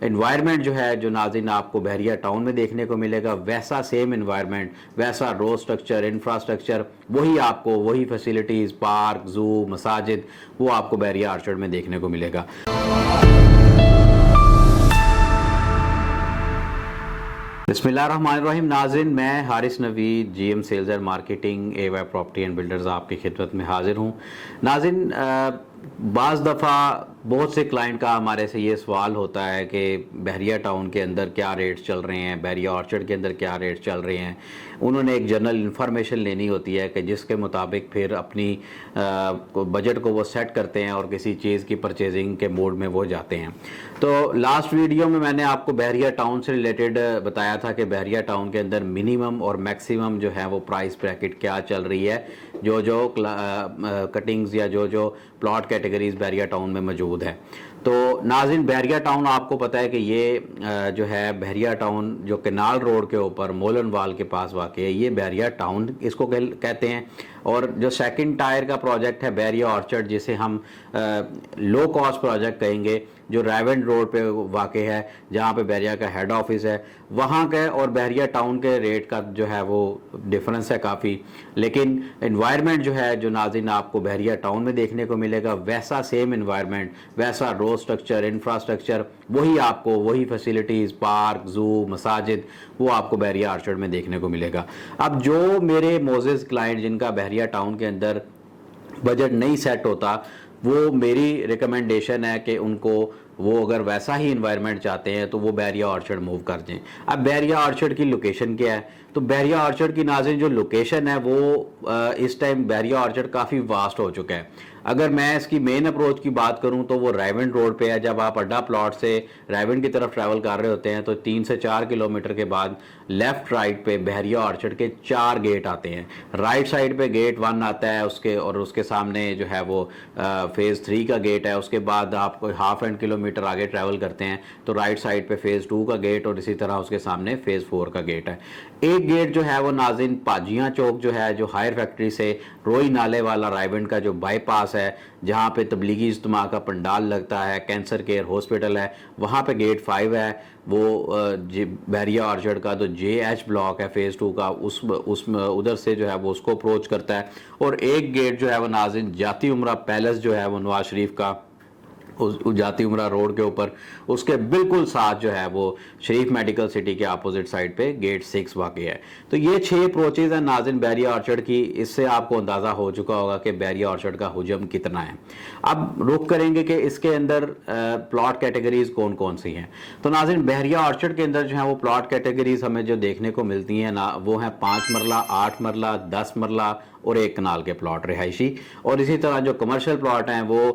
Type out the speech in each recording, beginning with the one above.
Environment جو ہے جو ناظرین آپ کو بحریہ ٹاؤن میں دیکھنے کو ملے گا، ویسا سیم انوائرمنٹ، ویسا روڈ سٹرکچر، انفراسٹرکچر، وہی آپ کو وہی فیسیلیٹیز، پارک، زو، مساجد، وہ آپ کو بحریہ آرچرڈ میں دیکھنے کو ملے گا۔ بسم اللہ الرحمن الرحیم۔ ناظرین، میں Haris Naveed, G M sales and marketing, A Y property and builders آپ کی خدمت میں حاضر ہوں۔ ناظرین، بعض دفعہ بہت سے کلائنٹ کا ہمارے سے یہ سوال ہوتا ہے کہ بحریہ ٹاؤن کے اندر کیا ریٹس چل رہے ہیں، بحریہ آرچرڈ کے اندر کیا ریٹس چل رہے ہیں۔ انہوں نے ایک جنرل انفارمیشن لینی ہوتی ہے کہ جس کے مطابق پھر اپنی بجٹ کو وہ سیٹ کرتے ہیں اور کسی چیز کی پرچیزنگ کے موڈ میں وہ جاتے ہیں۔ تو لاسٹ ویڈیو میں نے آپ کو بحریہ ٹاؤن سے ریلیٹڈ بتایا تھا کہ بحریہ ٹاؤن کے اندر منیمم اور میکسیمم جو ہے وہ پرائس بریکٹ کیا چل رہی ہے، جو کٹنگز یا جو پلاٹ کیٹیگریز بحریہ ٹاؤن میں موجود ہے۔ تو ناظرین، بحریہ ٹاؤن آپ کو پتہ ہے کہ یہ جو ہے بحریہ ٹاؤن جو کینال روڈ کے اوپر مولن وال کے پاس واقع ہے، یہ بحریہ ٹاؤن اس کو کہتے ہیں۔ اور جو سیکنڈ ٹائر کا پروجیکٹ ہے بحریہ آرچرڈ، جسے ہم لو کاسٹ پروجیکٹ کہیں گے، جو ریونڈ روڈ پہ واقع ہے، جہاں پہ بحریہ کا ہیڈ آفس ہے، وہاں کے اور بحریہ ٹاؤن کے ریٹ کا جو ہے وہ ڈیفرنس ہے کافی۔ لیکن انوائرمنٹ جو ہے جو ناظرین آپ کو بحریہ ٹاؤن میں دیکھنے کو ملے گا، ویسا سیم انوائرمنٹ، ویسا روڈ سٹرکچر، انفراسٹرکچر، وہی آپ کو وہی فیسیلیٹیز، پارک، زو، مساجد، وہ آپ کو بحریہ آرچرڈ میں دیکھنے کو ملے گا۔ اب جو میرے معزز کلائنٹ جن کا بحریہ ٹاؤن کے اندر بجٹ نہیں سیٹ ہوتا، وہ میری ریکمنڈیشن ہے کہ ان کو وہ اگر ویسا ہی انوائرمنٹ چاہتے ہیں تو وہ بحریہ آرچرڈ موو کر دیں۔ اب بحریہ آرچرڈ کی لوکیشن کیا ہے؟ تو بحریہ آرچرڈ کی ناظرین جو لوکیشن ہے وہ اس ٹائم بحریہ آرچرڈ کافی واسٹ ہو چکا ہے۔ اگر میں اس کی مین اپروچ کی بات کروں تو وہ ریونڈ روڈ پہ ہے۔ جب آپ اڈا پلاٹ سے ریونڈ کی طرف ٹریول کر رہے ہوتے ہیں تو 3 سے 4 کلومیٹر کے بعد لیفٹ رائٹ پہ بحریہ آرچرڈ کے 4 گیٹ آتے ہیں۔ رائٹ سائڈ پہ گیٹ 1 آتا ہے اس کے سامنے جو ہے وہ فیز 3 کا گیٹ ہے۔ اس کے بعد آپ کو ½ کلومیٹر آگے ٹریول کرتے ہیں تو رائٹ سائڈ پہ فیز 2 کا گیٹ، اور اسی طرح اس کے سامنے فیز 4 کا گیٹ ہے۔ ایک گیٹ جو ہے وہ ناظرین پاجیاں چوک جو ہے، جو ہائر فیکٹری سے روئی نالے والا رائیونڈ کا جو بائی پاس ہے، جہاں پہ تبلیغی اجتماع کا پنڈال لگتا ہے، کینسر کیئر ہاسپٹل ہے، وہاں پہ گیٹ 5 ہے۔ وہ بحریہ آرچرڈ کا تو JH بلاک ہے فیز 2 کا، ادھر سے جو ہے وہ اس کو اپروچ کرتا ہے۔ اور ایک گیٹ جو ہے وہ ناظرین جاتی عمرہ پیلس جو ہے وہ نواز شریف کا، جاتی عمرہ روڈ کے اوپر، اس کے بالکل ساتھ جو ہے وہ شریف میڈیکل سٹی کے اپوزٹ سائڈ پہ گیٹ 6 واقع ہے۔ تو یہ 6 اپروچز ہیں ناظرین بحریہ آرچرڈ کی۔ اس سے آپ کو اندازہ ہو چکا ہوگا کہ بحریہ آرچرڈ کا حجم کتنا ہے۔ اب رخ کریں گے کہ اس کے اندر پلاٹ کیٹیگریز کون کون سی ہیں۔ تو ناظرین بحریہ آرچرڈ کے اندر جو ہیں وہ پلاٹ کیٹیگریز ہمیں جو دیکھنے کو ملتی ہیں وہ ہیں 5 مرلہ، 8 مرلہ، 10 مرلہ اور 1 کنال کے پلاٹ رہائشی۔ اور اسی طرح جو کمرشل پلاٹ ہیں وہ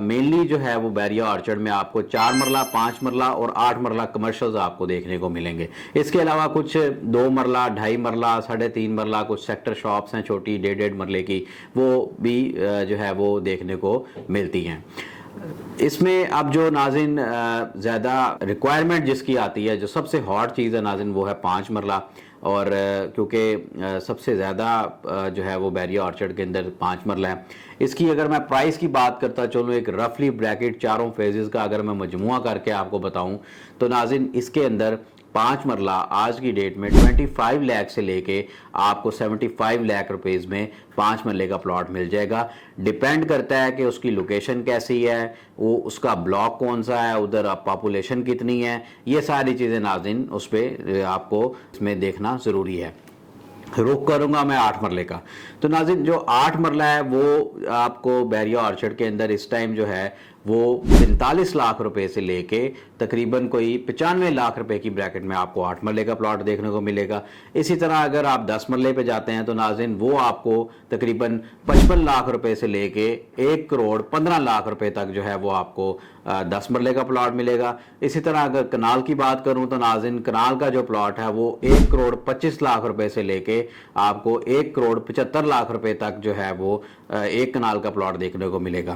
مینلی جو ہے وہ بحریہ آرچرڈ میں آپ کو 4 مرلہ، 5 مرلہ اور 8 مرلہ کمرشلز آپ کو دیکھنے کو ملیں گے۔ اس کے علاوہ کچھ 2 مرلہ، 2.5 مرلہ، 3.5 مرلہ کچھ سیکٹر شاپس ہیں چھوٹی 1.5 مرلے کی، وہ بھی جو ہے وہ دیکھنے کو ملتی ہیں۔ اس میں اب جو ناظرین زیادہ ریکوائرمنٹ جس کی آتی ہے، جو سب سے ہاٹ چیز ہے ناظرین، وہ ہے 5 مرلہ۔ اور کیونکہ سب سے زیادہ جو ہے وہ بحریہ آرچرڈ کے اندر 5 مرلہ ہے۔ اس کی اگر میں پرائس کی بات کرتا چلوں، ایک رفلی بریکٹ چاروں فیزز کا اگر میں مجموعہ کر کے آپ کو بتاؤں تو ناظرین اس کے اندر 5 مرلہ آج کی ڈیٹ میں 25 لاکھ سے لے کے آپ کو 75 لاکھ روپیز میں 5 مرلے کا پلاٹ مل جائے گا۔ ڈیپینڈ کرتا ہے کہ اس کی لوکیشن کیسی ہے، وہ اس کا بلاک کون سا ہے، ادھر پاپولیشن کتنی ہے، یہ ساری چیزیں ناظرین اس پہ آپ کو اس میں دیکھنا ضروری ہے۔ رخ کروں گا میں 8 مرلے کا۔ تو ناظرین جو 8 مرلہ ہے وہ آپ کو بحریہ آرچرڈ کے اندر اس ٹائم جو ہے وہ 45 لاکھ روپے سے لے کے تقریباً کوئی 95 لاکھ روپے کی بریکٹ میں آپ کو 8 مرلے کا پلاٹ دیکھنے کو ملے گا۔ اسی طرح اگر آپ 10 مرلے پہ جاتے ہیں تو ناظرین وہ آپ کو تقریباً 55 لاکھ روپے سے لے کے 1 کروڑ 15 لاکھ روپے تک جو ہے وہ آپ کو 10 مرلے کا پلاٹ ملے گا۔ اسی طرح اگر کنال کی بات کروں تو ناظرین کنال کا جو پلاٹ ہے وہ 1 کروڑ 25 لاکھ روپے سے لے کے آپ کو 1 کروڑ 75 لاکھ روپے تک جو ہے وہ 1 کنال کا پلاٹ دیکھنے کو ملے گا۔